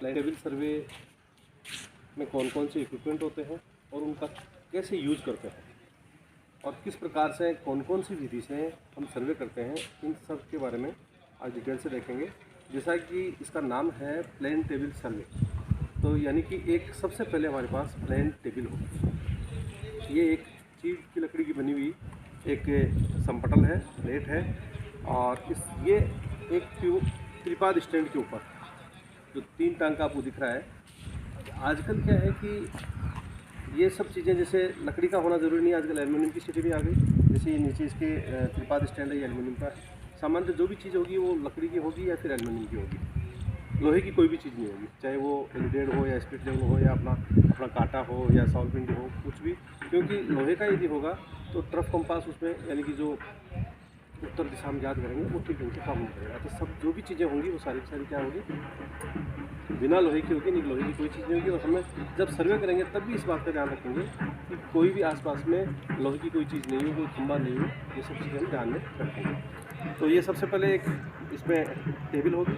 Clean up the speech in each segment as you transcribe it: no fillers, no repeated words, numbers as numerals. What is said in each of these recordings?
Table सर्वे में कौन कौन से इक्विपमेंट होते हैं और उनका कैसे यूज करते हैं और किस प्रकार से कौन कौन सी विधि से हम सर्वे करते हैं, इन सब के बारे में आज डिटेल से देखेंगे। जैसा कि इसका नाम है प्लेन टेबल सर्वे, तो यानी कि एक सबसे पहले हमारे पास प्लेन टेबल हो। ये एक चीड़ की लकड़ी की बनी हुई एक संपटल है, प्लेट है, और ये एक त्रिपाद स्टैंड के ऊपर जो 3 टांग का आपको दिख रहा है। आजकल क्या है कि ये सब चीज़ें जैसे लकड़ी का होना ज़रूरी नहीं है, आजकल एल्युमिनियम की स्थिति भी आ गई। जैसे ये नीचे इसके त्रिपाद स्टैंड है, ये एल्युमिनियम का है। सामान्य जो भी चीज़ होगी वो लकड़ी की होगी या फिर एल्युमिनियम की होगी, लोहे की कोई भी चीज़ नहीं होगी, चाहे वो एलईडी हो या स्पिरिट लेवल हो या अपना कांटा हो या सॉल्व पिंड हो, कुछ भी। क्योंकि लोहे का यदि होगा तो ट्रफ कंपास उसमें यानी कि जो उत्तर दिशा में याद करेंगे वो ठीक ढंग से काम नहीं करेगा। तो सब जो भी चीज़ें होंगी वो सारी की सारी क्या होगी, बिना लोहे की होगी, नहीं लोहे की कोई चीज़ नहीं होगी। और हमें जब सर्वे करेंगे तब भी इस बात का ध्यान रखेंगे कि कोई भी आसपास में लोहे की कोई चीज़ नहीं हो, कोई खंभा नहीं हो, ये सब चीज़ें हम ध्यान में रखेंगे। तो ये सबसे पहले एक इसमें टेबल होगी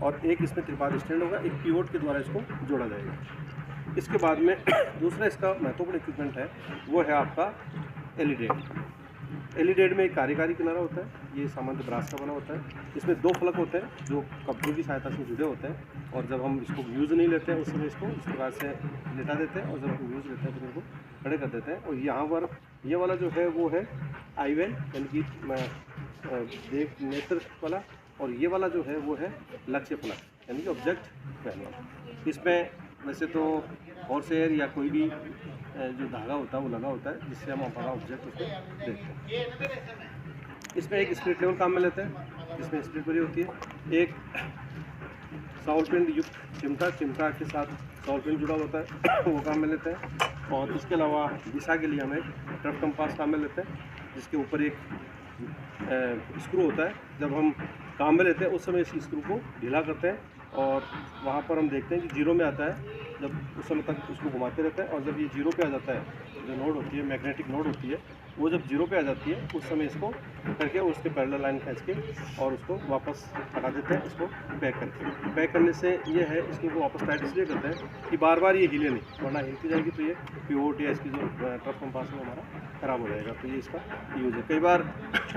और एक इसमें त्रिपाद स्टैंड होगा, एक पिवोट के द्वारा इसको जोड़ा जाएगा। इसके बाद में दूसरा इसका महत्वपूर्ण इक्विपमेंट है वो है आपका एलिडेड में एक कार्यकारी किनारा होता है, ये सामान्य ब्रास का बना होता है। इसमें 2 फलक होते हैं जो कब्जे की सहायता से जुड़े होते हैं, और जब हम इसको यूज़ नहीं लेते हैं उस समय इसको इस प्रकार से लेटा देते हैं, और जब हम यूज़ लेते हैं तो इनको खड़े कर देते हैं। और यहाँ पर ये वाला जो है वो है आईवेल यानी कि देख नेत्र वाला, और ये वाला जो है वो है लक्ष्य फलक यानी कि ऑब्जेक्ट मैनुअल। इसमें वैसे तो हॉर्स एयर या कोई भी जो धागा होता है वो लगा होता है, जिससे हम हमारा ऑब्जेक्ट उसको देखते हैं। इसमें एक स्प्लिट लेवल काम में लेते हैं, जिसमें स्प्लिट भरी होती है। एक सॉल्व पिंड युक्त चिमटा के साथ सॉल्व पिंड जुड़ा होता है वो काम में लेते हैं। और इसके अलावा दिशा के लिए हम एक ट्रफ कंपास काम में लेते हैं, जिसके ऊपर एक स्क्रू होता है। जब हम काम में लेते हैं उस समय इस स्क्रू को ढीला करते हैं और वहाँ पर हम देखते हैं कि 0 में आता है। जब उस समय तक उसको घुमाते रहते हैं, और जब ये 0 पे आ जाता है, जो नोड होती है मैग्नेटिक नोड होती है, वो जब 0 पे आ जाती है उस समय इसको करके उसके पैरेलल लाइन खींच के और उसको वापस हटा देते हैं, इसको बैक करके। बैक करने से ये है इसको वापस टाइट इसलिए करते हैं कि बार बार ये हिले नहीं, वरना हिलती जाएगी तो ये पिवोट या इसकी जो ट्रफ कंपास है हमारा ख़राब हो जाएगा। तो ये इसका यूज़ है। कई बार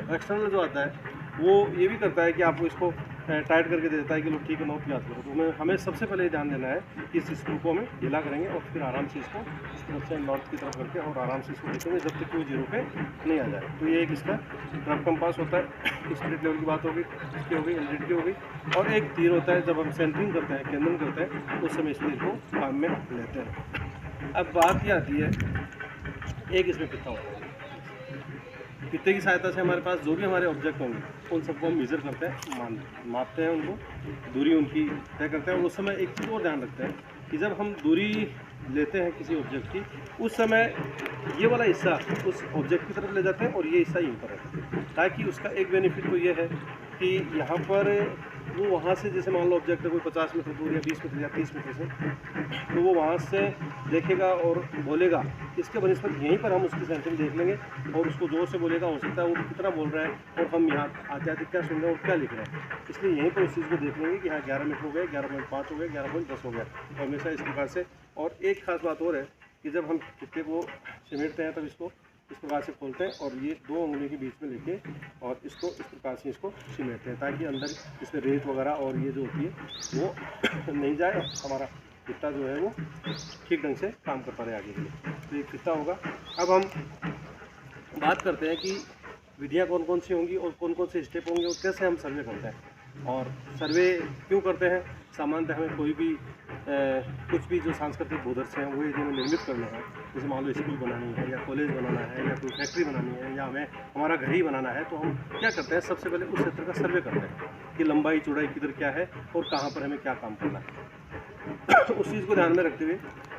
एक्सटर्नल जो आता है वो ये भी करता है कि आपको इसको टाइट करके दे देता है कि लो ठीक है नॉट याद करो। तो हमें सबसे पहले ये ध्यान देना है कि इस स्क्रू को हमें ढीला करेंगे और फिर आराम से इसको इस तरफ से नॉर्थ की तरफ करके और आराम से इसको देखेंगे जब तक कोई 0 पे नहीं आ जाए। तो ये एक इसका ट्रफ कंपास होता है। स्पिरिट लेवल की बात होगी, इसकी हो गई, एलईडी की हो गई। और एक तीर होता है, जब हम सेंटरिंग करते हैं, केंद्रण करते हैं, उस समय इस तीर को काम में लेते हैं। अब बात ये आती है, एक इसमें पित्ता होता है। पित्ते की सहायता से हमारे पास जो भी हमारे ऑब्जेक्ट होंगे उन सबको हम मेज़र करते हैं, मापते हैं, उनको दूरी उनकी तय करते हैं। और उस समय एक चीज़ और ध्यान रखते हैं कि जब हम दूरी लेते हैं किसी ऑब्जेक्ट की, उस समय ये वाला हिस्सा उस ऑब्जेक्ट की तरफ ले जाते हैं और ये हिस्सा यहीं पर है, ताकि उसका एक बेनिफिट तो ये है कि यहाँ पर वो वहाँ से, जैसे मान लो ऑब्जेक्ट है कोई 50 मीटर दूर या 20 मीटर या 30 मीटर से, तो वो वहाँ से देखेगा और बोलेगा। इसके बनस्पत यहीं पर हम उसकी सेंटरिंग देख लेंगे और उसको जोर से बोलेगा, हो सकता है वो कितना बोल रहा है और हम यहाँ आते आते क्या सुन रहे हैं और क्या लिख रहे हैं। इसलिए यहीं पर उस चीज़ को देख लेंगे कि हाँ 11 मीटर हो गए, 11.5 हो गए, 11.10 हो गया, और हमेशा इस प्रकार से। और एक खास बात और है कि जब हम पित्ते को सिमेटते हैं तब इसको इस प्रकार से खोलते हैं और ये 2 उंगली के बीच में लेके और इसको इस प्रकार से इसको सिमेटते हैं, ताकि अंदर इसमें रेत वगैरह और ये जो होती है वो नहीं जाए, हमारा पित्ता जो है वो ठीक ढंग से काम करता रहे आगे के लिए। तो ये पित्ता होगा। अब हम बात करते हैं कि विधियाँ कौन कौन सी होंगी और कौन कौन से स्टेप होंगे और कैसे हम सर्वे करते हैं और सर्वे क्यों करते हैं। सामान्यतः हमें कोई भी कुछ भी जो सांस्कृतिक भूदर्श हैं वो यदि हमें निर्मित करना है, जैसे मान लो स्कूल बनानी है या कॉलेज बनाना है या कोई फैक्ट्री बनानी है या हमें हमारा घर ही बनाना है, तो हम क्या करते हैं, सबसे पहले उस क्षेत्र का सर्वे करते हैं कि लंबाई चौड़ाई किधर क्या है और कहाँ पर हमें क्या काम करना है। उस चीज़ को ध्यान में रखते हुए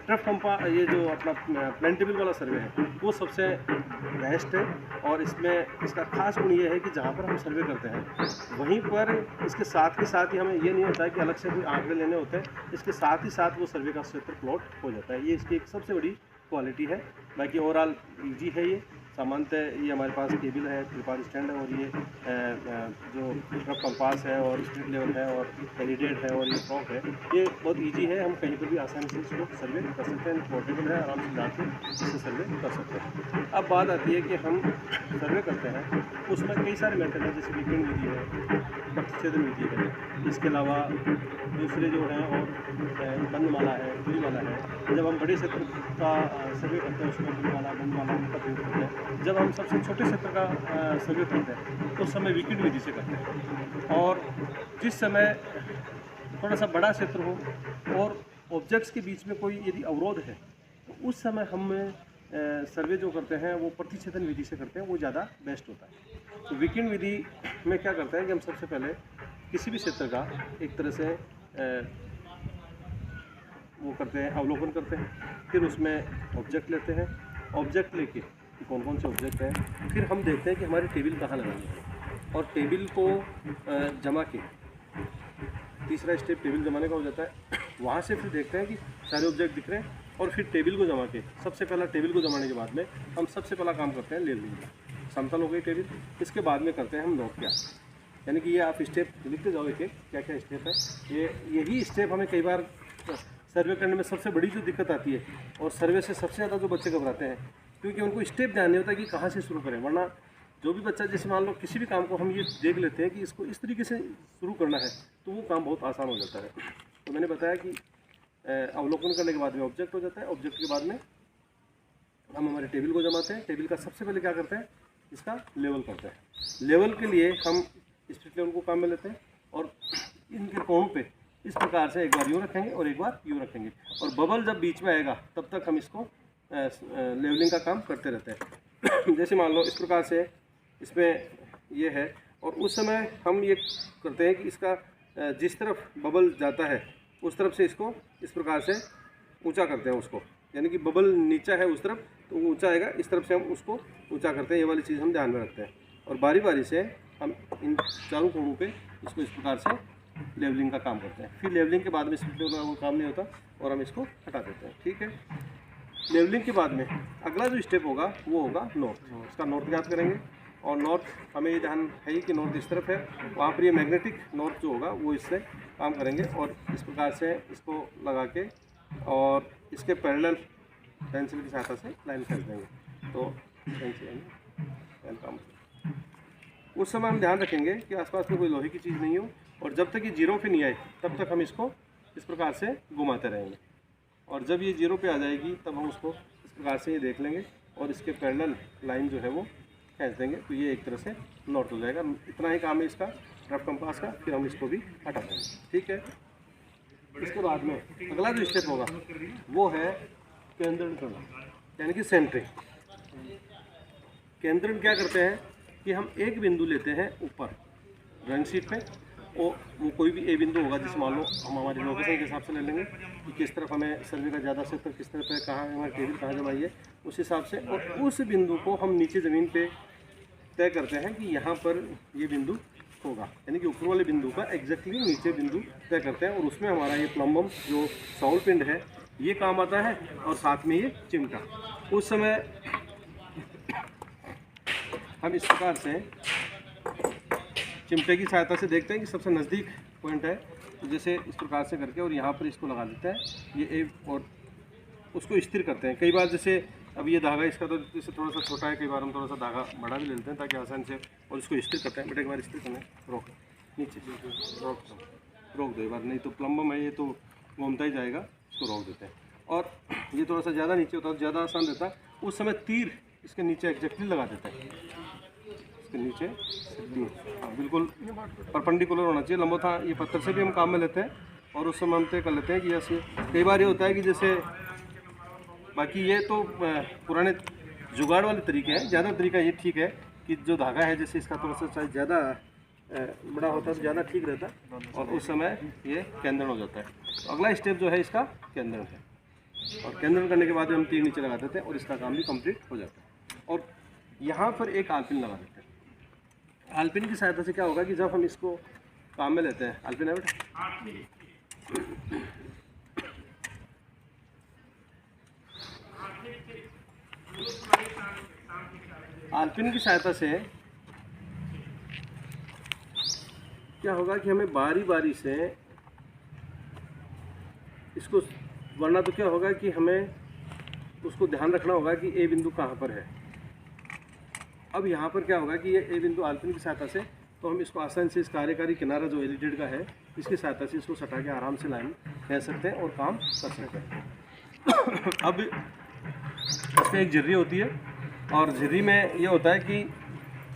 ट्रफ कंपा ये जो अपना प्लेन टेबल वाला सर्वे है वो सबसे बेस्ट है। और इसमें इसका खास गुण ये है कि जहाँ पर हम सर्वे करते हैं वहीं पर इसके साथ ही हमें ये नहीं होता है कि अलग से कोई आंकड़े लेने होते हैं, इसके साथ ही साथ वो सर्वे का क्षेत्र प्लॉट हो जाता है। ये इसकी एक सबसे बड़ी क्वालिटी है। बाकी ओवरऑल ईजी है ये, सामान्यतः ये हमारे पास केबल है, त्रिपाल स्टैंड है, और ये जो ट्रक कंपास है और स्पीड लेवल है और वैलिडेट है और ये फ्रॉक है, ये बहुत इजी है। हम कहीं पर भी आसानी से इसको सर्वे कर सकते हैं, पोर्टेबल है, आराम से जाके इससे सर्वे कर सकते हैं। अब बात आती है कि हम सर्वे करते हैं, उसमें कई सारे मेथड हैं, जैसे वीकेंड विधि है, प्रतिच्छेदन विधि है, इसके अलावा दूसरे जो हैं और बंदमाला है, दूरीमाला है। जब हम बड़े क्षेत्र का सर्वे करते हैं उसमें दूरीमाला बंदमाला का प्रयोग करते हैं। जब हम सबसे छोटे क्षेत्र का सर्वे करते हैं उस समय वीकेंड विधि से करते हैं। और जिस समय थोड़ा सा बड़ा क्षेत्र हो और ऑब्जेक्ट्स के बीच में कोई यदि अवरोध है तो उस समय हम सर्वे जो करते हैं वो प्रतिच्छेदन विधि से करते हैं, वो ज़्यादा बेस्ट होता है। तो वीकेंड विधि में क्या करते हैं कि हम सबसे पहले किसी भी क्षेत्र का एक तरह से वो करते हैं, अवलोकन करते हैं, फिर उसमें ऑब्जेक्ट लेते हैं। ऑब्जेक्ट लेके कौन कौन से ऑब्जेक्ट हैं, फिर हम देखते हैं कि हमारी टेबल कहाँ लगानी है और टेबल को जमा के तीसरा स्टेप टेबल जमाने का हो जाता है। वहाँ से फिर देखते हैं कि सारे ऑब्जेक्ट दिख रहे हैं और फिर टेबल को जमा के सबसे पहला टेबल को जमाने के बाद में हम सबसे पहला काम करते हैं लेवलिंग का। समतल हो गई टेबल, इसके बाद में करते हैं हम नोट क्या, यानी कि ये आप स्टेप लिखते जाओ एक एक क्या क्या स्टेप है। यही स्टेप हमें कई बार सर्वे करने में सबसे बड़ी जो दिक्कत आती है और सर्वे से सबसे ज़्यादा जो बच्चे घबराते हैं, क्योंकि उनको स्टेप ध्यान नहीं होता कि कहाँ से शुरू करें। वरना जो भी बच्चा, जैसे मान लो किसी भी काम को हम ये देख लेते हैं कि इसको इस तरीके से शुरू करना है तो वो काम बहुत आसान हो जाता है। तो मैंने बताया कि अवलोकन करने के बाद में ऑब्जेक्ट हो जाता है, ऑब्जेक्ट के बाद में हम हमारे टेबल को जमाते हैं। टेबल का सबसे पहले क्या करते हैं, इसका लेवल करते हैं। लेवल के लिए हम स्प्लिट लेवल को काम में लेते हैं और इनके कोण पे इस प्रकार से एक बार यूँ रखेंगे और एक बार यूँ रखेंगे, और बबल जब बीच में आएगा तब तक हम इसको लेवलिंग का काम करते रहते हैं। जैसे मान लो इस प्रकार से इसमें ये है, और उस समय हम ये करते हैं कि इसका जिस तरफ बबल जाता है उस तरफ से इसको इस प्रकार से ऊंचा करते हैं उसको, यानी कि बबल नीचा है उस तरफ तो वो ऊंचा आएगा, इस तरफ से हम उसको ऊंचा करते हैं। ये वाली चीज़ हम ध्यान में रखते हैं और बारी बारी से हम इन चारों कोणों पे इसको इस प्रकार से लेवलिंग का काम करते हैं। फिर लेवलिंग के बाद में स्प्लिट लेवल का वो काम नहीं होता और हम इसको हटा देते हैं। ठीक है, लेवलिंग के बाद में अगला जो स्टेप होगा वो होगा नॉर्थ। इसका नॉर्थ ज्ञात करेंगे और नॉर्थ हमें ये ध्यान है ही कि नॉर्थ इस तरफ है, वहाँ पर ये मैग्नेटिक नॉर्थ जो होगा वो इससे काम करेंगे और इस प्रकार से इसको लगा के और इसके पैरेलल पेंसिल की सहायता से लाइन खींच देंगे। तो पेंसिल काम उस समय हम ध्यान रखेंगे कि आसपास में कोई लोहे की चीज़ नहीं हो, और जब तक ये जीरो पे नहीं आए तब तक हम इसको इस प्रकार से घुमाते रहेंगे, और जब ये जीरो पे आ जाएगी तब हम उसको इस प्रकार से ये देख लेंगे और इसके पैरेलल लाइन जो है वो खींच देंगे। तो ये एक तरह से नॉर्थ हो जाएगा। इतना ही काम है इसका रफ कंपास का, फिर हम इसको भी हटा देंगे। ठीक है, इसके बाद में अगला जो स्टेप होगा वो है केंद्रण करना, यानी कि सेंटरिंग। केंद्रण क्या करते हैं कि हम एक बिंदु लेते हैं ऊपर ड्राइंग शीट पे, और वो कोई भी ए बिंदु होगा, जिस मान लो हम हमारी लोकेशन के हिसाब से ले लेंगे कि किस तरफ हमें सर्वे का ज़्यादा क्षेत्र किस तरफ है, कहाँ हमारी टेबल कहाँ जमाई है, उस हिसाब से। और उस बिंदु को हम नीचे ज़मीन पे तय करते हैं कि यहाँ पर ये बिंदु होगा, यानी कि ऊपर वाले बिंदु का एग्जैक्टली नीचे बिंदु तय करते हैं। और उसमें हमारा ये प्लम्बम जो सौल पिंड है ये काम आता है, और साथ में ये चिमटा। उस समय हम इस प्रकार से चिमटे की सहायता से देखते हैं कि सबसे नज़दीक पॉइंट है, तो जैसे इस प्रकार से करके और यहाँ पर इसको लगा देते हैं ये ए, और उसको स्थिर करते हैं। कई बार जैसे अब ये धागा इसका तो जैसे थोड़ा सा छोटा है, कई बार हम थोड़ा सा धागा बड़ा भी ले लेते हैं ताकि आसानी से, और इसको स्थिर करते हैं। बेटा एक बार स्थिर करना है, रोक नीचे रोक दो एक बार, नहीं तो प्लम्बम है ये तो घूमता ही जाएगा, इसको रोक देते हैं। और ये थोड़ा सा ज़्यादा नीचे होता है, ज़्यादा आसान रहता है, उस समय तीर इसके नीचे एग्जैक्टली लगा देते हैं, इसके नीचे बिल्कुल परपेंडिकुलर होना चाहिए, लंबा था। ये पत्थर से भी हम काम में लेते हैं और उस समय हम तय कर लेते हैं कि जैसे कई बार ये होता है कि जैसे, बाकी ये तो पुराने जुगाड़ वाले तरीके हैं, ज़्यादा तरीका ये ठीक है कि जो धागा है जैसे इसका थोड़ा सा साइज ज़्यादा बड़ा होता है तो ज़्यादा ठीक रहता है, और उस समय ये केंद्रण हो जाता है। तो अगला स्टेप जो है इसका केंद्रण है, और केंद्रण करने के बाद हम तीर नीचे लगा देते हैं और इसका काम भी कंप्लीट हो जाता है। और यहाँ पर एक आलपिन लगा देते हैं। आलपिन की सहायता से क्या होगा कि जब हम इसको काम में लेते हैं, आलपिन है बेटा, आलपिन की सहायता से क्या होगा कि हमें बारी बारी से इसको, वरना तो क्या होगा कि हमें उसको ध्यान रखना होगा कि ए बिंदु कहाँ पर है। अब यहाँ पर क्या होगा कि ये ए बिंदु आलपिन की सहायता से, तो हम इसको आसानी से इस कार्यकारी किनारा जो एलिटेड का है इसकी सहायता से इसको सटा के आराम से लाइन कह सकते हैं और काम कर सकते हैं। अब इसमें एक झिर्री होती है और झिर्री में ये होता है कि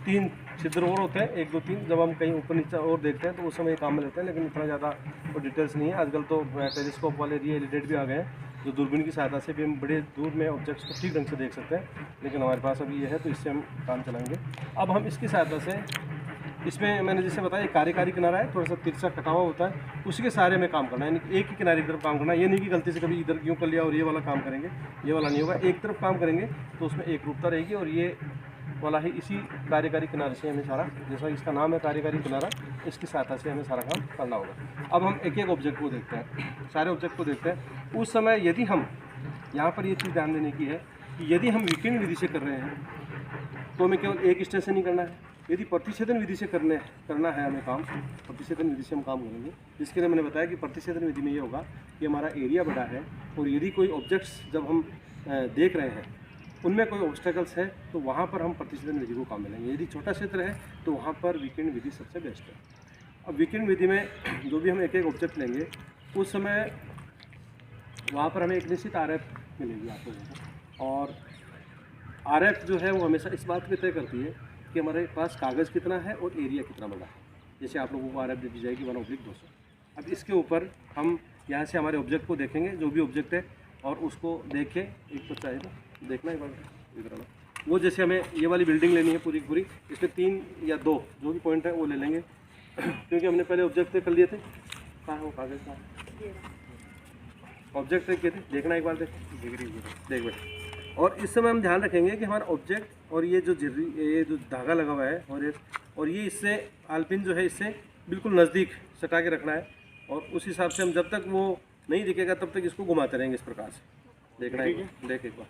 3 छिद्र और होते हैं, 1 2 3। जब हम कहीं ऊपर नीचे और देखते हैं तो उस समय ये काम में लेते हैं, लेकिन इतना ज़्यादा वो डिटेल्स नहीं है। आजकल तो टेलीस्कोप वाले ये एलिटेड भी आ गए हैं जो दूरबीन की सहायता से भी हम बड़े दूर में ऑब्जेक्ट्स को ठीक ढंग से देख सकते हैं, लेकिन हमारे पास अभी ये है तो इससे हम काम चलाएंगे। अब हम इसकी सहायता से, इसमें मैंने जैसे बताया कार्यकारी किनारा है, थोड़ा सा तिरछा कटा हुआ होता है, उसी के सहारे में काम करना है, यानी एक ही किनारे की तरफ काम करना है। ये नहीं कि गलती से कभी इधर यूँ कर लिया और ये वाला काम करेंगे, ये वाला नहीं होगा। एक तरफ काम करेंगे तो उसमें एक रूपता रहेगी और ये वाला ही इसी कार्यकारी किनारे से हमें सारा, जैसा इसका नाम है कार्यकारी किनारा, इसकी सहायता से हमें सारा काम करना होगा। अब हम एक एक ऑब्जेक्ट को देखते हैं, सारे ऑब्जेक्ट को देखते हैं। उस समय यदि हम, यहाँ पर ये चीज़ ध्यान देने की है कि यदि हम विकिरण विधि से कर रहे हैं तो हमें केवल एक स्टेशन ही करना है। यदि प्रतिच्छेदन विधि से करना है हमें काम, प्रतिच्छेदन विधि से हम काम करेंगे। जिसके लिए मैंने बताया कि प्रतिच्छेदन विधि में ये होगा कि हमारा एरिया बड़ा है और यदि कोई ऑब्जेक्ट्स जब हम देख रहे हैं उनमें कोई ऑब्स्टेकल्स है तो वहाँ पर हम प्रतिच्छेदन विधि को काम में लेंगे। यदि छोटा क्षेत्र है तो वहाँ पर विकिरण विधि सबसे बेस्ट है। अब विकिरण विधि में जो भी हम एक एक ऑब्जेक्ट लेंगे उस समय वहाँ पर हमें एक निश्चित RF मिलेगी आप लोगों को, और RF जो है वो हमेशा इस बात पे तय करती है कि हमारे पास कागज़ कितना है और एरिया कितना बड़ा है। जैसे आप लोगों को RF दे दी जाएगी 1/200। अब इसके ऊपर हम यहाँ से हमारे ऑब्जेक्ट को देखेंगे, जो भी ऑब्जेक्ट है, और उसको देख के एक तो चाहिए ना देखना एक बार इधर आना, वो जैसे हमें ये वाली बिल्डिंग लेनी है पूरी की पूरी, इसमें 3 या 2 जो भी पॉइंट है वो ले लेंगे क्योंकि हमने पहले ऑब्जेक्ट कर लिए थे। कहाँ है वो कागज़, कहाँ ऑब्जेक्ट किए थे, देखना एक बार देख भाई। और इस समय हम ध्यान रखेंगे कि हमारा ऑब्जेक्ट और ये जो ये जो धागा लगा हुआ है और ये इससे आलपिन जो है इससे बिल्कुल नज़दीक सटा के रखना है, और उस हिसाब से हम जब तक वो नहीं दिखेगा तब तक इसको घुमाते रहेंगे इस प्रकार से। देखना है, देख एक बार।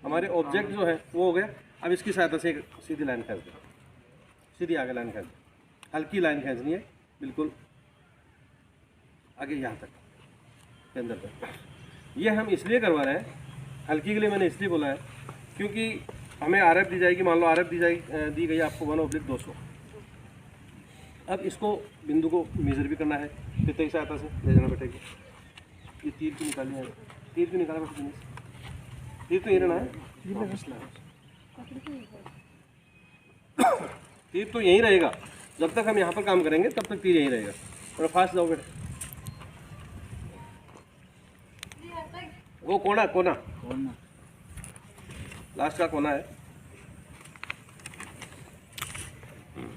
हमारे ऑब्जेक्ट जो है वो हो गया। अब इसकी सहायता से एक सीधी लाइन खींच दो, सीधी आगे लाइन खींच दो, हल्की लाइन खींचनी है बिल्कुल आगे यहाँ तक के अंदर तक। ये हम इसलिए करवा रहे हैं, हल्की के लिए मैंने इसलिए बोला है क्योंकि हमें RF दी जाएगी, मान लो RF दी गई आपको 1/200। अब इसको बिंदु को मेजर भी करना है, फिते की सहायता से ले जाना बैठेगी। ये तीर की निकालनी है, तीर की निकाला बैठे, तीर तो यही रहना है, तीर तो यहीं रहेगा जब तक हम यहाँ पर काम करेंगे, तब तक तीर यहीं रहेगा। और फास्ट जाओ बेटा, वो कोना कोना लास्ट का कोना है,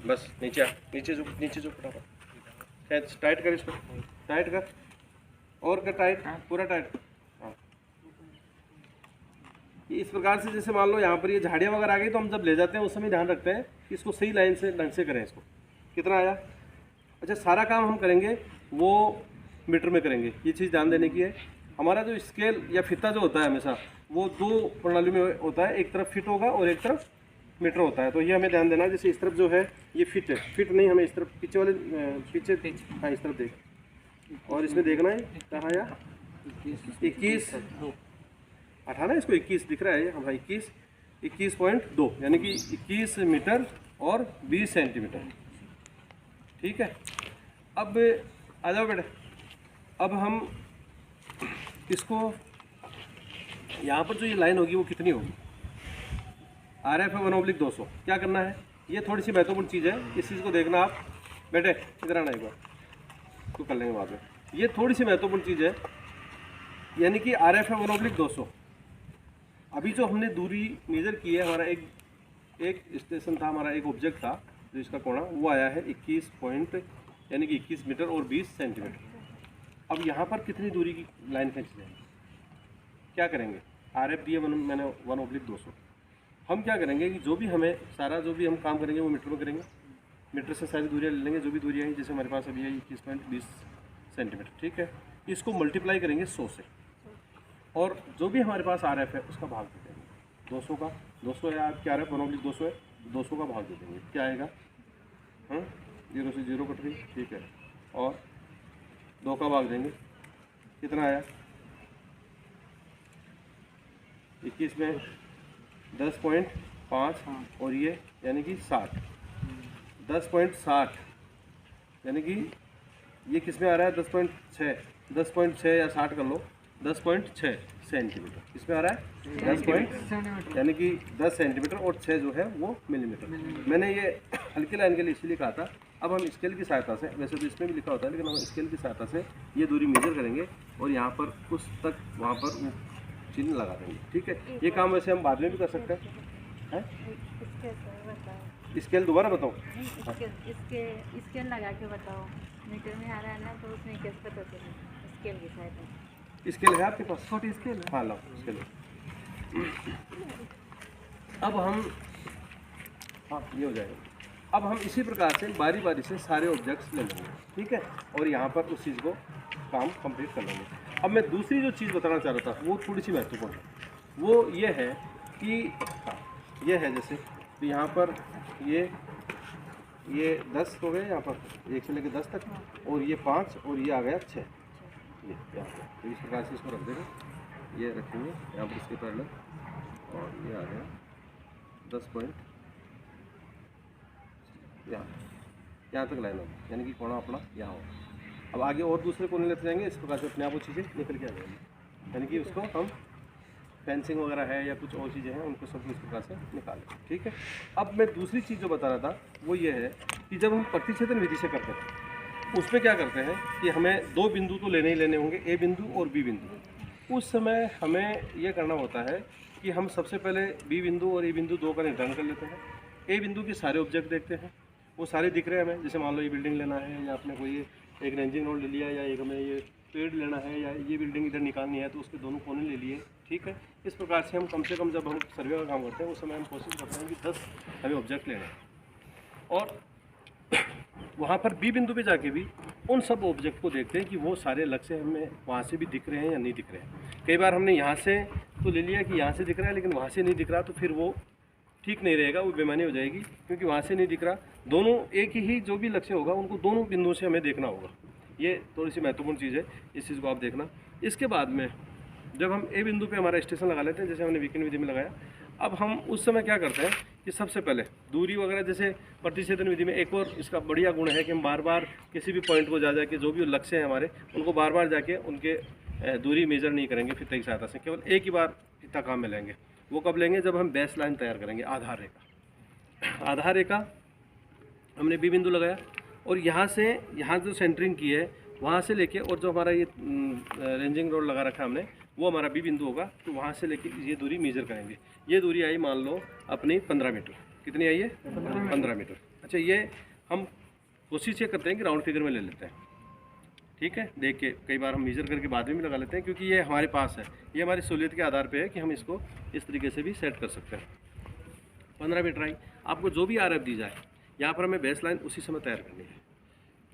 बस नीचे आ, नीचे जो फटाफट टाइट कर, इसको टाइट कर और कर टाइट, पूरा टाइट। हाँ, इस प्रकार से जैसे मान लो यहाँ पर ये झाड़ियाँ वगैरह आ गई तो हम जब ले जाते हैं उस समय ध्यान रखते हैं कि इसको सही लाइन से ढंग से करें। इसको कितना आया, अच्छा सारा काम हम करेंगे वो मीटर में करेंगे, ये चीज़ ध्यान देने की है। हमारा जो स्केल या फिता जो होता है हमेशा वो 2 प्रणाली में होता है, एक तरफ फिट होगा और एक तरफ मीटर होता है। तो ये हमें ध्यान देना है, जैसे इस तरफ जो है ये फिट है, फिट नहीं हमें इस तरफ पीछे वाले पीछे, हाँ इस तरफ देख, और इसमें देखना है कहाँ आया 21 18, इसको 21 दिख रहा है, हाँ 21.2 यानी कि 21 मीटर और 20 सेंटीमीटर। ठीक है, अब आ जाओ बेटा। अब हम इसको यहाँ पर जो ये लाइन होगी वो कितनी होगी, RF है 1/200। क्या करना है, ये थोड़ी सी महत्वपूर्ण चीज़ है, इस चीज़ को देखना आप बेटे, इधर आना एक बार, तो कर लेंगे बाद में। ये थोड़ी सी महत्वपूर्ण चीज़ है, यानी कि RF है 1/200। अभी जो हमने दूरी मेज़र की है, हमारा एक स्टेशन था, हमारा एक ऑब्जेक्ट था जो इसका कोणा वो आया है 21 पॉइंट यानी कि 21 मीटर और 20 सेंटीमीटर। अब यहाँ पर कितनी दूरी की लाइन खींच जाएगी, क्या करेंगे, RF दिए मैंने 1/200। हम क्या करेंगे कि जो भी हमें सारा जो भी हम काम करेंगे वो मीटर में करेंगे, मीटर से सारी दूरियाँ ले लेंगे जो भी दूरियाँ हैं, जैसे हमारे पास अभी है 21.20 सेंटीमीटर। ठीक है, इसको मल्टीप्लाई करेंगे 100 से, और जो भी हमारे पास RF है उसका भाग दे देंगे 200 का। 200 है आपके RF 1/200 है, 200 का भाग दे देंगे। क्या आएगा? 0 से 0 कट गई, ठीक है, और 2 का भाग देंगे, कितना आया? 21 में 10.5 और ये यानी कि 60, 10.60 यानी कि ये किस में आ रहा है? 10.6 या 60 कर लो, 10.6 सेंटीमीटर इसमें आ रहा है। 10 यानी कि 10 सेंटीमीटर और 6 जो है वो मिलीमीटर। मैंने ये हल्की लाइन के लिए इसलिए कहा था। अब हम स्केल की सहायता से, वैसे तो इसमें भी लिखा होता है लेकिन हम स्केल की सहायता से ये दूरी मेजर करेंगे और यहाँ पर उस तक वहाँ पर वो चिन्ह लगा देंगे, ठीक है। ये काम वैसे हम बाद में भी कर सकते हैं। स्केल दोबारा बताओ। स्केल लगा के बताओ, मीटर में आ रहा है ना तो उसमें कैसे पता चले? स्केल की सहायता। स्केल है आपके पास? छोटी स्केल है। हाँ लो स्केल। अब हम, हाँ ये हो जाएगा। अब हम इसी प्रकार से बारी बारी से सारे ऑब्जेक्ट्स ले लेंगे, ठीक है, और यहाँ पर उस चीज़ को काम कंप्लीट कर लेंगे। अब मैं दूसरी जो चीज़ बताना चाह रहा था वो थोड़ी सी महत्वपूर्ण है, वो ये है कि हाँ ये है, जैसे तो यहाँ पर ये 10 हो गए यहाँ पर 1 से लेकर 10 तक, और ये 5 और ये आ गया 6, ये यहाँ पर। तो इस प्रकार से इसको रख देंगे, ये रखेंगे यहाँ पर इसके पैरेलल, और ये आ गया 10 पॉइंट यहाँ तक लाइन होगी, यानी कि कोना अपना यहाँ हो। अब आगे और दूसरे कोने लेते जाएंगे, इस प्रकार से अपने आप वो चीज़ें निकल के आ जाएंगी, यानी कि उसको हम फेंसिंग वगैरह है या कुछ और चीज़ें हैं उनको सब इस प्रकार से निकालें, ठीक है। अब मैं दूसरी चीज़ जो बता रहा था वो ये है कि जब हम प्रतिच्छेदन विधि से करते हैं उसमें क्या करते हैं कि हमें 2 बिंदु तो लेने ही लेने होंगे, A बिंदु और B बिंदु। उस समय हमें यह करना होता है कि हम सबसे पहले B बिंदु और A बिंदु 2 का निर्धारण कर लेते हैं। A बिंदु के सारे ऑब्जेक्ट देखते हैं, वो सारे दिख रहे हैं हमें। जैसे मान लो ये बिल्डिंग लेना है, या आपने कोई एक रेंजिंग रोड ले लिया, या एक हमें ये पेड़ लेना है, या ये बिल्डिंग इधर निकालनी है तो उसके दोनों कोने ले लिए, ठीक है। इस प्रकार से हम कम से कम जब हम सर्वे का काम करते हैं उस समय हम कोशिश करते हैं कि 10 हमें ऑब्जेक्ट लेने हैं, और वहाँ पर B बिंदु पे जाके भी उन सब ऑब्जेक्ट को देखते हैं कि वो सारे लक्ष्य हमें वहाँ से भी दिख रहे हैं या नहीं दिख रहे हैं। कई बार हमने यहाँ से तो ले लिया कि यहाँ से दिख रहा है लेकिन वहाँ से नहीं दिख रहा, तो फिर वो ठीक नहीं रहेगा, वो बेमानी हो जाएगी, क्योंकि वहाँ से नहीं दिख रहा। दोनों एक ही जो भी लक्ष्य होगा उनको दोनों बिंदुओं से हमें देखना होगा। ये थोड़ी सी महत्वपूर्ण चीज़ है, इस चीज़ को आप देखना। इसके बाद में जब हम A बिंदु पे हमारा स्टेशन लगा लेते हैं, जैसे हमने वीकेंड विधि में लगाया, अब हम उस समय क्या करते हैं कि सबसे पहले दूरी वगैरह, जैसे प्रतिच्छेदन विधि में एक और इसका बढ़िया गुण है कि हम बार बार किसी भी पॉइंट को जा के जो भी लक्ष्य है हमारे उनको बार बार जाके उनके दूरी मेजर नहीं करेंगे फिता की सहायता से, केवल एक ही बार फिता काम में लेंगे। वो कब लेंगे? जब हम बेस लाइन तैयार करेंगे, आधार रेखा। आधार रेखा हमने B बिंदु लगाया, और यहाँ से यहाँ जो सेंटरिंग की है वहाँ से लेके, और जो हमारा ये रेंजिंग रोड लगा रखा है हमने, वो हमारा B बिंदु होगा, तो वहाँ से लेके ये दूरी मेजर करेंगे। ये दूरी आई मान लो अपनी 15 मीटर। कितनी आई है? 15 मीटर। अच्छा, ये हम कोशिश ये करते हैं कि राउंड फिगर में ले लेते हैं, ठीक है। देख के कई बार हम मेजर करके बाद में भी लगा लेते हैं, क्योंकि ये हमारे पास है, ये हमारी सहूलियत के आधार पे है कि हम इसको इस तरीके से भी सेट कर सकते हैं। 15 मीटर आई। आपको जो भी RF दी जाए, यहाँ पर हमें बेस लाइन उसी समय तैयार करनी है।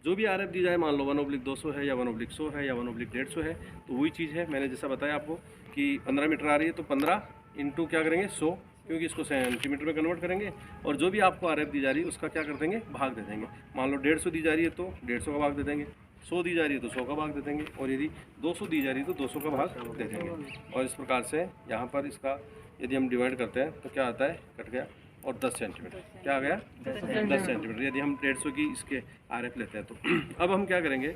जो भी RF दी जाए, मान लो 1/200 है या 1/100 है या 1/150 है, तो वही चीज़ है। मैंने जैसा बताया आपको कि 15 मीटर आ रही है तो 15 इंटू क्या करेंगे 100, क्योंकि इसको सेंटीमीटर में कन्वर्ट करेंगे, और जो भी आपको RF दी जा रही है उसका क्या कर देंगे? भाग दे देंगे। मान लो 150 दी जा रही है तो 150 का भाग दे देंगे, 100 दी जा रही है तो 100 का भाग दे देंगे, और यदि 200 दी जा रही है तो 200 का भाग दे देंगे। और इस प्रकार से यहाँ पर इसका यदि हम डिवाइड करते हैं तो क्या आता है? कट गया, और 10 सेंटीमीटर। क्या आ गया? 10 सेंटीमीटर। यदि हम 150 की इसके RF लेते हैं तो अब हम क्या करेंगे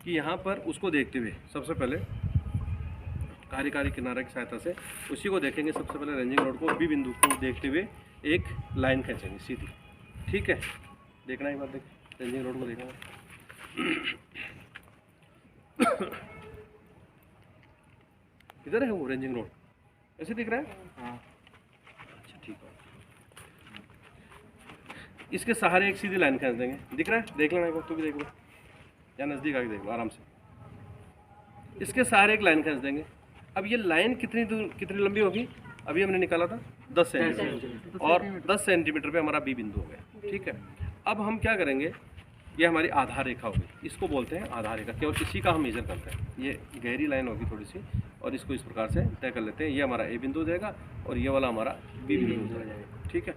कि यहाँ पर उसको देखते हुए सबसे पहले कार्यकारी किनारे की सहायता से उसी को देखेंगे। सबसे पहले रेंजिंग रोड को B बिंदु को देखते हुए एक लाइन खींचेंगे सीधी, ठीक है। देखना एक बार, देख रेंजिंग रोड को देखना। किधर है वो रेंजिंग रोड? ऐसे दिख रहा है? हाँ, अच्छा ठीक है। इसके सहारे एक सीधी लाइन खींच देंगे। दिख रहा है? देख लेना एक बार, तू भी देख लो, या नज़दीक आके देख लो आराम से। इसके सहारे एक लाइन खींच देंगे। अब ये लाइन कितनी लंबी होगी? अभी हमने निकाला था 10 सेंटीमीटर, और 10 सेंटीमीटर पे हमारा B बिंदु हो गया, ठीक है। अब हम क्या करेंगे ये हमारी आधार रेखा होगी, इसको बोलते हैं आधार रेखा। केवल इसी का हम मेजर करते हैं। ये गहरी लाइन होगी थोड़ी सी, और इसको इस प्रकार से तय कर लेते हैं। ये हमारा ए बिंदु हो जाएगा और ये वाला हमारा बी बिंदु हो जाएगा। ठीक है,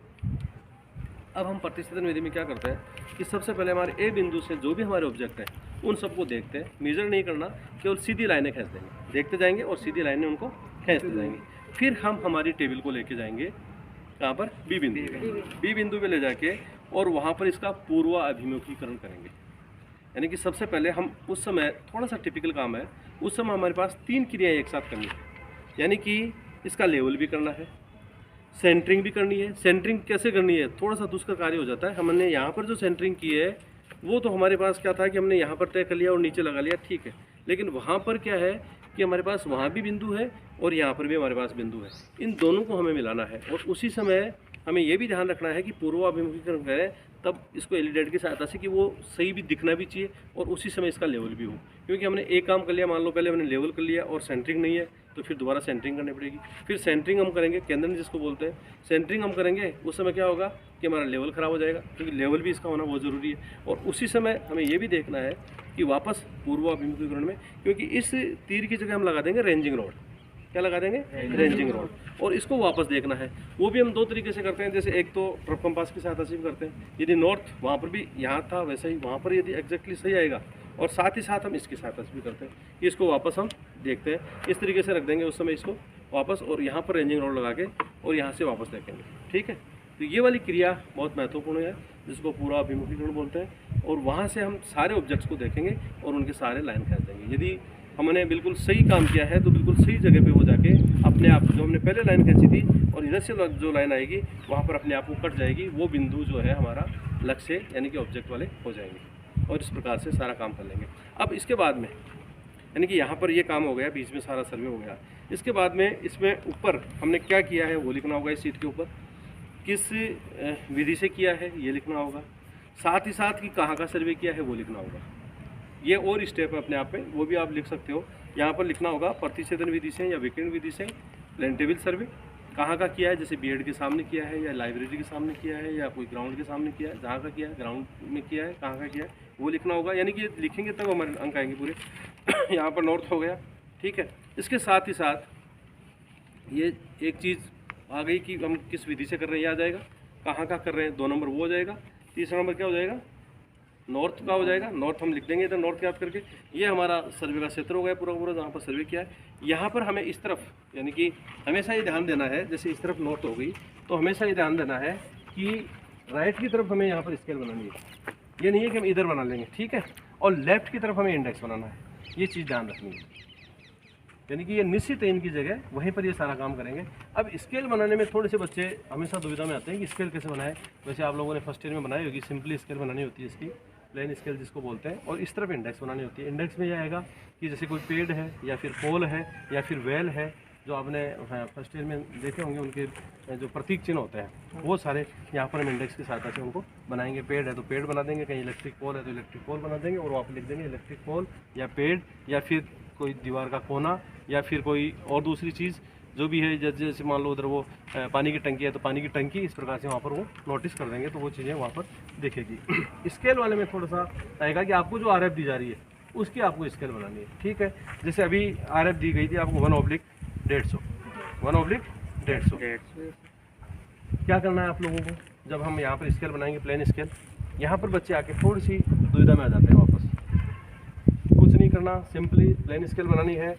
अब हम प्रतिच्छेदन विधि में क्या करते हैं कि सबसे पहले हमारे ए बिंदु से जो भी हमारे ऑब्जेक्ट हैं उन सबको देखते हैं। मेजर नहीं करना, केवल सीधी लाइनें खींच देंगे, देखते जाएंगे और सीधी लाइनें उनको खींचते जाएंगे। फिर हम हमारी टेबल को लेके जाएंगे कहाँ पर, बी बिंदु पे ले जाके, और वहाँ पर इसका पूर्वाभिमुखीकरण करेंगे। यानी कि सबसे पहले हम उस समय, थोड़ा सा टिपिकल काम है, उस समय हमारे पास 3 क्रियाएं एक साथ करनी है। यानी कि इसका लेवल भी करना है, सेंटरिंग भी करनी है। सेंटरिंग कैसे करनी है, थोड़ा सा दुष्कर कार्य हो जाता है। हमने यहाँ पर जो सेंटरिंग की है वो तो हमारे पास क्या था कि हमने यहाँ पर तय कर लिया और नीचे लगा लिया, ठीक है। लेकिन वहाँ पर क्या है कि हमारे पास वहाँ भी बिंदु है और यहाँ पर भी हमारे पास बिंदु है। इन दोनों को हमें मिलाना है, और उसी समय हमें ये भी ध्यान रखना है कि पूर्वाभिमुखीकरण करें तब इसको एलईडी की सहायता से कि वो सही भी दिखना भी चाहिए और उसी समय इसका लेवल भी हो। क्योंकि हमने एक काम कर लिया, मान लो पहले हमने लेवल कर लिया और सेंटरिंग नहीं है, तो फिर दोबारा सेंटरिंग करनी पड़ेगी। फिर सेंटरिंग हम करेंगे, केंद्रन जिसको बोलते हैं, सेंटरिंग हम करेंगे, उस समय क्या होगा कि हमारा लेवल ख़राब हो जाएगा, क्योंकि लेवल भी इसका होना बहुत ज़रूरी है। और उसी समय हमें ये भी देखना है कि वापस पूर्वाभिमुखीकरण में, क्योंकि इस तीर की जगह हम लगा देंगे रेंजिंग रॉड। क्या लगा देंगे, रेंजिंग रॉड, और इसको वापस देखना है। वो भी हम 2 तरीके से करते हैं। जैसे एक तो ट्रप कंपास की सहायता से भी करते हैं, यदि नॉर्थ वहाँ पर भी यहाँ था वैसे ही वहाँ पर यदि एग्जैक्टली सही आएगा, और साथ ही साथ हम इसकी सहायता से भी करते हैं कि इसको वापस हम देखते हैं। इस तरीके से रख देंगे उस समय इसको वापस, और यहाँ पर रेंजिंग रॉड लगा के और यहाँ से वापस देखेंगे। ठीक है, तो ये वाली क्रिया बहुत महत्वपूर्ण है, जिसको पूरा अभिमुखीकरण बोलते हैं। और वहाँ से हम सारे ऑब्जेक्ट्स को देखेंगे और उनके सारे लाइन खींच देंगे। यदि हमने बिल्कुल सही काम किया है तो बिल्कुल सही जगह पे वो जाके अपने आप, जो हमने पहले लाइन खींची थी और इधर से जो लाइन आएगी वहाँ पर अपने आप वो कट जाएगी। वो बिंदु जो है हमारा लक्ष्य यानी कि ऑब्जेक्ट वाले हो जाएंगे, और इस प्रकार से सारा काम कर लेंगे। अब इसके बाद में यानी कि यहाँ पर ये काम हो गया, बीच में सारा सर्वे हो गया। इसके बाद में इसमें ऊपर हमने क्या किया है वो लिखना होगा। इस सीट के ऊपर किस विधि से किया है ये लिखना होगा, साथ ही साथ कि कहाँ का सर्वे किया है वो लिखना होगा। ये और स्टेप है अपने आप में, वो भी आप लिख सकते हो। यहाँ पर लिखना होगा प्रतिच्छेदन विधि से या विकिरण विधि से प्लेन टेबल सर्वे कहाँ का किया है, जैसे बीएड के सामने किया है या लाइब्रेरी के सामने किया है या कोई ग्राउंड के सामने किया है, जहाँ का किया है, ग्राउंड में किया है, कहाँ का किया है वो लिखना होगा। यानी कि लिखेंगे तब हमारे अंक आएंगे पूरे। यहाँ पर नॉर्थ हो गया, ठीक है। इसके साथ ही साथ ये एक चीज़ आ गई कि हम किस विधि से कर रहे हैं, ये आ जाएगा। कहाँ का कर रहे हैं 2 नंबर वो हो जाएगा। तीसरा नंबर क्या हो जाएगा, नॉर्थ का हो जाएगा। नॉर्थ हम लिख देंगे इधर नॉर्थ याद करके। ये हमारा सर्वे का क्षेत्र हो गया पूरा पूरा, जहाँ पर सर्वे किया है। यहाँ पर हमें इस तरफ यानी कि हमेशा ये ध्यान देना है, जैसे इस तरफ नॉर्थ हो गई तो हमेशा ये ध्यान देना है कि राइट की तरफ हमें यहाँ पर स्केल बनानी है। ये नहीं है कि हम इधर बना लेंगे, ठीक है। और लेफ्ट की तरफ हमें इंडेक्स बनाना है, ये चीज़ ध्यान रखनी है। यानी कि ये निश्चित है इनकी जगह, वहीं पर ये सारा काम करेंगे। अब स्केल बनाने में थोड़े से बच्चे हमेशा दुविधा में आते हैं कि स्केल कैसे बनाए। वैसे आप लोगों ने फर्स्ट ईयर में बनाई होगी, सिंपली स्केल बनानी होती है इसकी, प्लेन स्केल जिसको बोलते हैं। और इस तरफ इंडेक्स बनानी होती है। इंडेक्स में यह आएगा कि जैसे कोई पेड़ है या फिर पोल है या फिर वेल है, जो आपने फर्स्ट ईयर में देखे होंगे, उनके जो प्रतीक चिन्ह होते हैं वो सारे यहाँ पर हम इंडेक्स की सहायता से उनको बनाएंगे। पेड़ है तो पेड़ बना देंगे, कहीं इलेक्ट्रिक पोल है तो इलेक्ट्रिक पोल बना देंगे, और वहाँ पर लिख देंगे इलेक्ट्रिक पोल या पेड़, या फिर कोई दीवार का कोना, या फिर कोई और दूसरी चीज़ जो भी है। जैसे मान लो उधर वो पानी की टंकी है तो पानी की टंकी, इस प्रकार से वहाँ पर वो नोटिस कर देंगे तो वो चीज़ें वहाँ पर दिखेगी। स्केल वाले में थोड़ा सा आएगा कि आपको जो आरएफ दी जा रही है उसकी आपको स्केल बनानी है, ठीक है। जैसे अभी आरएफ दी गई थी आपको 1/150, 1/150। क्या करना है आप लोगों को, जब हम यहाँ पर स्केल बनाएंगे प्लेन स्केल, यहाँ पर बच्चे आके थोड़ी सी दुविधा में आ जाते हैं। वापस कुछ नहीं करना, सिंपली प्लेन स्केल बनानी है।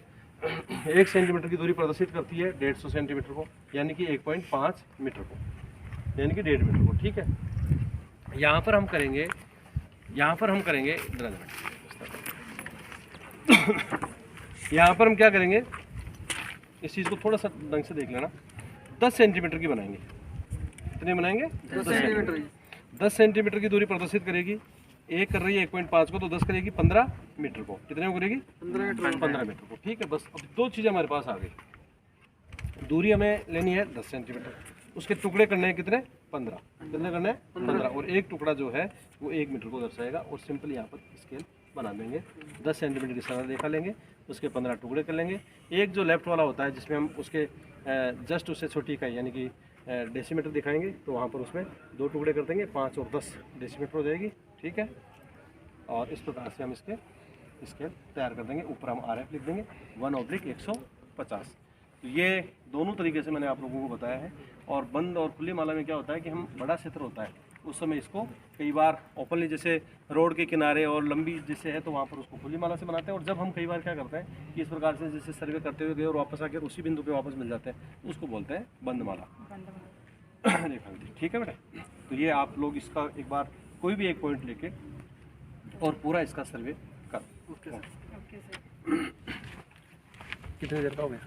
1 सेंटीमीटर की दूरी प्रदर्शित करती है 150 सेंटीमीटर को, यानी कि 1.5 मीटर को, यानी कि 1.5 मीटर को, ठीक है। यहाँ पर हम करेंगे यहाँ पर हम क्या करेंगे, इस चीज़ को थोड़ा सा ढंग से देख लेना। 10 सेंटीमीटर की बनाएंगे। कितने बनाएंगे, 10 सेंटीमीटर। 10 सेंटीमीटर की दूरी प्रदर्शित करेगी। एक कर रही है 1.5 को, तो 10 करेगी 15 मीटर को। कितने को करेगी, 15 मीटर को, ठीक है। बस अब 2 चीज़ें हमारे पास आ गई। दूरी हमें लेनी है 10 सेंटीमीटर, उसके टुकड़े करने हैं कितने, 15। कितने करने हैं, 15। और एक टुकड़ा जो है वो 1 मीटर को दर्शाएगा। और सिंपल यहाँ पर स्केल बना देंगे। 10 सेंटीमीटर की सरल रेखा लेंगे, उसके 15 टुकड़े कर लेंगे। एक जो लेफ्ट वाला होता है जिसमें हम उसके जस्ट उससे छोटी इकाई यानी कि डेसीमीटर दिखाएंगे, तो वहाँ पर उसमें 2 टुकड़े कर देंगे, 5 और 10 डेसीमीटर हो जाएगी, ठीक है। और इस प्रकार से हम इसके स्केल तैयार कर देंगे। ऊपर हम RF लिख देंगे 1/150। तो ये दोनों तरीके से मैंने आप लोगों को बताया है। और बंद और खुली माला में क्या होता है कि हम बड़ा क्षेत्र होता है उस समय इसको कई बार ओपनली, जैसे रोड के किनारे और लंबी जैसे है तो वहाँ पर उसको खुली माला से बनाते हैं। और जब हम कई बार क्या करते हैं कि इस प्रकार से जैसे सर्वे करते हुए गए और वापस आकर उसी बिंदु पे वापस मिल जाते हैं, उसको बोलते हैं बंद माला। रेखांकित, ठीक है बेटा। तो ये आप लोग इसका एक बार कोई भी एक पॉइंट लेके और पूरा इसका सर्वे कर। Okay sir. कितनी देर का हो गया?